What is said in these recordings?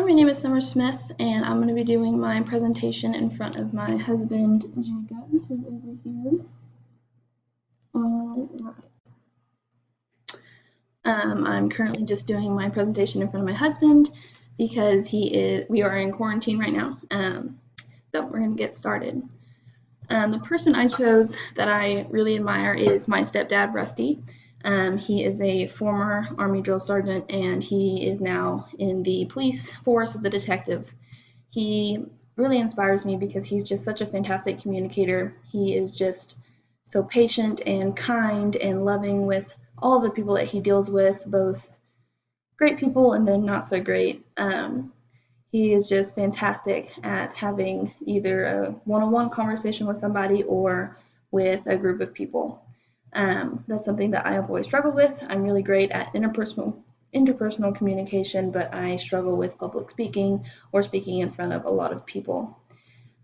my name is Summer Smith, and I'm going to be doing my presentation in front of my husband, Jacob, who's over here. All right. I'm currently just doing my presentation in front of my husband because we are in quarantine right now. So we're going to get started. The person I chose that I really admire is my stepdad, Rusty. He is a former Army drill sergeant, and he is now in the police force as a detective. He really inspires me because he's just such a fantastic communicator. He is just so patient and kind and loving with all of the people that he deals with, both great people and then not so great. He is just fantastic at having either a one-on-one conversation with somebody or with a group of people. That's something that I have always struggled with. I'm really great at interpersonal communication, but I struggle with public speaking or speaking in front of a lot of people.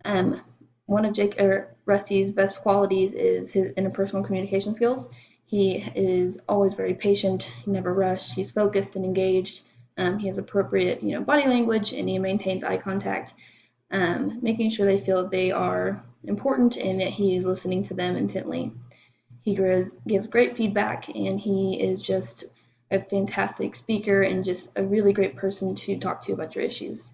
One of Rusty's best qualities is his interpersonal communication skills. He is always very patient, he never rushed, he's focused and engaged. He has appropriate, body language, and he maintains eye contact, making sure they feel that they are important and that he is listening to them intently. He gives great feedback, and he is just a fantastic speaker and just a really great person to talk to about your issues.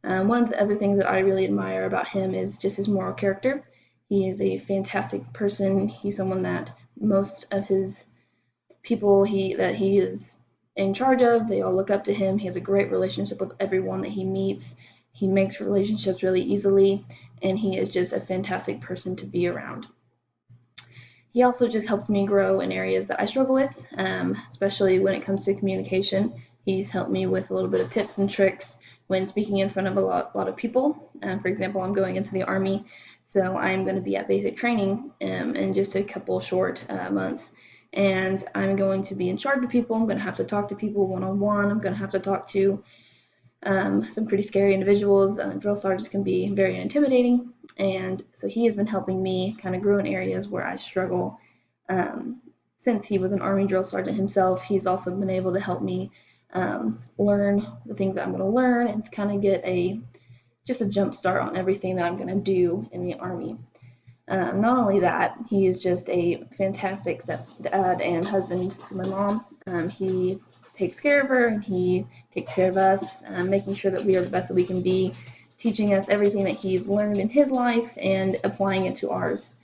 One of the other things that I really admire about him is just his moral character. He is a fantastic person. He's someone that most of his people that he is in charge of, they all look up to him. He has a great relationship with everyone that he meets. He makes relationships really easily, and he is just a fantastic person to be around. He also just helps me grow in areas that I struggle with, especially when it comes to communication. He's helped me with a little bit of tips and tricks when speaking in front of a lot of people. For example, I'm going into the Army, so I'm going to be at basic training in just a couple short months. And I'm going to be in charge of people. I'm going to have to talk to people one-on-one. I'm going to have to talk to some pretty scary individuals. Drill sergeants can be very intimidating, and so he has been helping me kind of grow in areas where I struggle. Since he was an Army drill sergeant himself, he's also been able to help me learn the things that I'm going to learn and kind of get just a jump start on everything that I'm going to do in the Army. Not only that, he is just a fantastic stepdad and husband to my mom. He takes care of her, and he takes care of us, making sure that we are the best that we can be, teaching us everything that he's learned in his life and applying it to ours.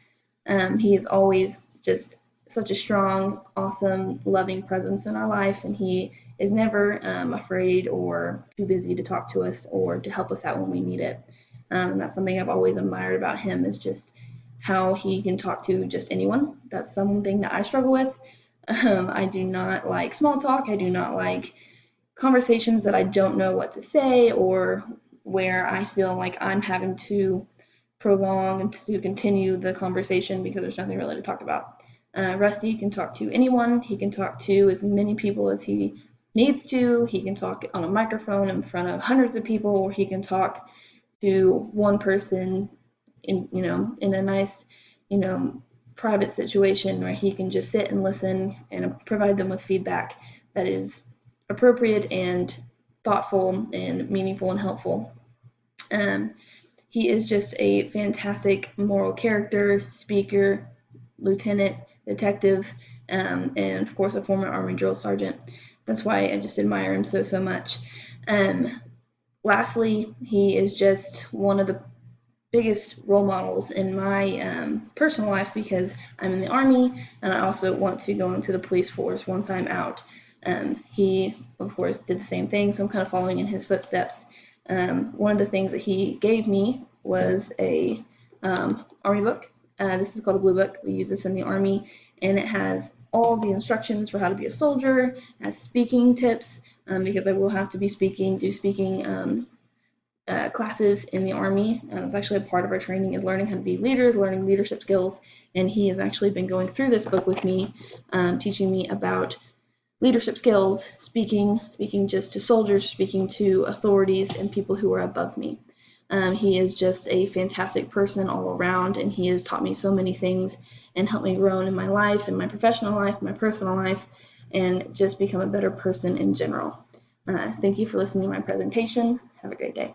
He is always just such a strong, awesome, loving presence in our life, and he is never afraid or too busy to talk to us or to help us out when we need it. And that's something I've always admired about him, is just how he can talk to just anyone. That's something that I struggle with. I do not like small talk. I do not like conversations that I don't know what to say, or where I feel like I'm having to prolong and to continue the conversation because there's nothing really to talk about. Rusty can talk to anyone. He can talk to as many people as he needs to. He can talk on a microphone in front of hundreds of people, or he can talk to one person in a nice, private situation where he can just sit and listen and provide them with feedback that is appropriate and thoughtful and meaningful and helpful. He is just a fantastic moral character, speaker, lieutenant, detective, and of course a former Army drill sergeant. That's why I just admire him so much. Lastly, he is just one of the biggest role models in my personal life because I'm in the Army, and I also want to go into the police force once I'm out. He, of course, did the same thing, so I'm kind of following in his footsteps. One of the things that he gave me was a Army book. This is called a Blue Book. We use this in the Army, and it has all the instructions for how to be a soldier, has speaking tips, because I will have to be do speaking classes in the Army. It's actually a part of our training is learning how to be leaders, learning leadership skills, and he has actually been going through this book with me, teaching me about leadership skills, speaking just to soldiers, speaking to authorities and people who are above me. He is just a fantastic person all around, and he has taught me so many things and helped me grow in my life, in my professional life, my personal life, and just become a better person in general. Thank you for listening to my presentation. Have a great day.